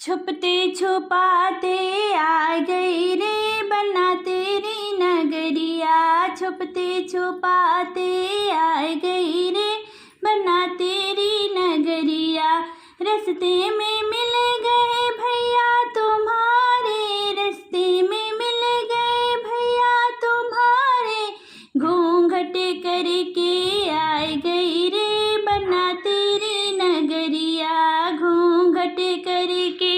छुपते छुपाते आ गई रे बन्ना तेरी नगरिया। छुपते छुपाते आ गई रे बन्ना तेरी नगरिया। रास्ते में मिल गए भैया तुम्हारे, रास्ते में मिल गए भैया तुम्हारे। घूंघट करके आ गई रे बन्ना तेरी नगरिया। घूंघट करके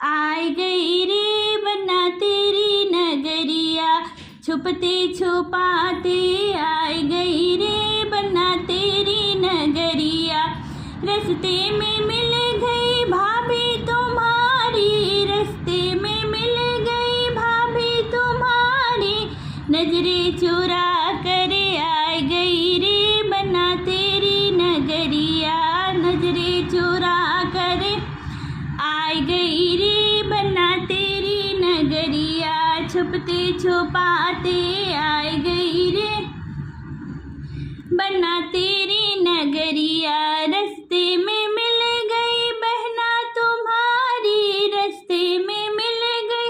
आ गई रे बन्ना तेरी नगरिया। छुपते छुपाते आ गई रे बन्ना तेरी नगरिया। रास्ते में मिल गई भाभी तुम्हारी, रास्ते में मिल गई भाभी तुम्हारी। नजरें चुरा कर आ गई रे बन्ना तेरी नगरिया। नजरें चुरा कर आ गई रे बन्ना तेरी नगरिया। छुपते छुपाते आ गई रे बन्ना तेरी नगरिया। रास्ते में मिल गई बहना तुम्हारी, रास्ते में मिल गई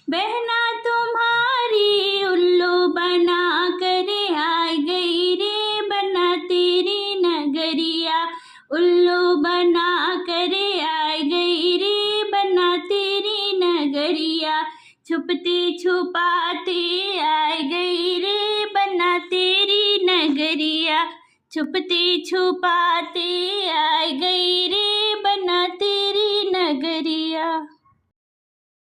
बहना तुम्हारी। उल्लू बना कर आ गई रे बन्ना तेरी नगरिया। उल्लू बना कर आ गई रे बन्ना तेरी नगरिया। छुपते छुपाते आ गई रे बन्ना तेरी नगरिया। छुपते छुपाते आ गई रे बन्ना तेरी नगरिया।